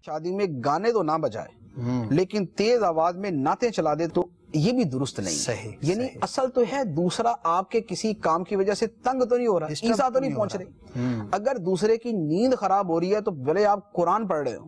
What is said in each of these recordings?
شادی میں گانے تو نہ بجائے لیکن تیز آواز میں نعتیں چلا دے تو یہ بھی درست نہیں صحیح یعنی اصل تو ہے دوسرا آپ کے کسی کام کی وجہ سے تنگ تو نہیں ہو رہا، ایسا تو نہیں پہنچ رہی۔ اگر دوسرے کی نیند خراب ہو رہی ہے تو بھلے آپ قرآن پڑھ رہے ہو،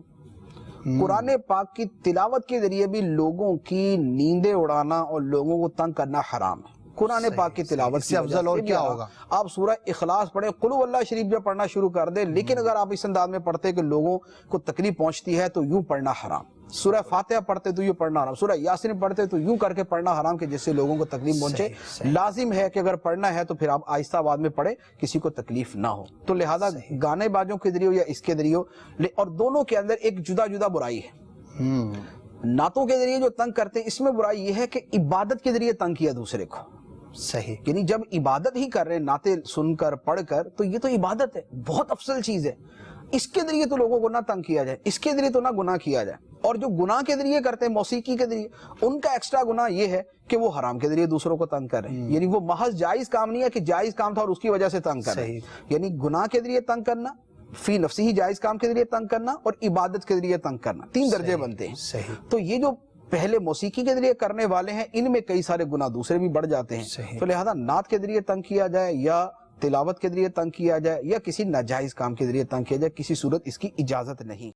قرآن پاک کی تلاوت کے ذریعے بھی لوگوں کی نیندیں اڑانا اور لوگوں کو تنگ کرنا حرام ہے۔ قرآن پاک کی تلاوت سے افضل اور کیا ہوگا؟ آپ سورہ اخلاص پڑھیں، قل هو اللہ شریف جب پڑھنا شروع کر دیں، لیکن اگر آپ اس انداز میں پڑھتے کہ لوگوں کو تکلیف پہنچتی ہے تو یوں پڑھنا حرام۔ سورہ فاتحہ پڑھتے تو یوں پڑھنا حرام، سورہ یاسین پڑھتے تو یوں کر کے پڑھنا حرام کہ جس سے لوگوں کو تکلیف پہنچے۔ لازم ہے کہ اگر پڑھنا ہے تو پھر آپ آہستہ آواز میں پڑھیں، کسی کو تکلیف نہ ہو۔ تو لہذا گانے بازوں کے ذریعے یا اس کے ذریعے، اور دونوں کے اندر ایک جدا جدا برائی ہے۔ نعتوں کے ذریعے جو تنگ کرتے ہیں، اس میں برائی یہ ہے کہ عبادت کے ذریعے تنگ کیا دوسرے کو۔ صحیح، یعنی جب عبادت ہی کر رہے ہیں نعتیں سن کر پڑھ کر تو یہ تو عبادت ہے، بہت افضل چیز ہے، اس کے ذریعے تو لوگوں کو نہ تنگ کیا جائے، اس کے ذریعے تو نہ گناہ کیا جائے۔ اور جو گناہ کے ذریعے کرتے ہیں موسیقی کے ذریعے، ان کا ایکسٹرا گناہ یہ ہے کہ وہ حرام کے ذریعے دوسروں کو تنگ کر رہے ہیں۔ یعنی وہ محض جائز کام نہیں ہے کہ جائز کام تھا اور اس کی وجہ سے تنگ کر رہے ہیں، یعنی گناہ کے ذریعے تنگ کرنا، فی نفسی ہی جائز کام کے ذریعے تنگ کرنا اور عبادت کے ذریعے تنگ کرنا، تین درجے بنتے ہیں۔ تو یہ جو پہلے موسیقی کے ذریعے کرنے والے ہیں، ان میں کئی سارے گناہ دوسرے بھی بڑھ جاتے ہیں۔ تو لہذا نعت کے ذریعے تنگ کیا جائے یا تلاوت کے ذریعے تنگ کیا جائے یا کسی ناجائز کام کے ذریعے تنگ کیا جائے، کسی صورت اس کی اجازت نہیں۔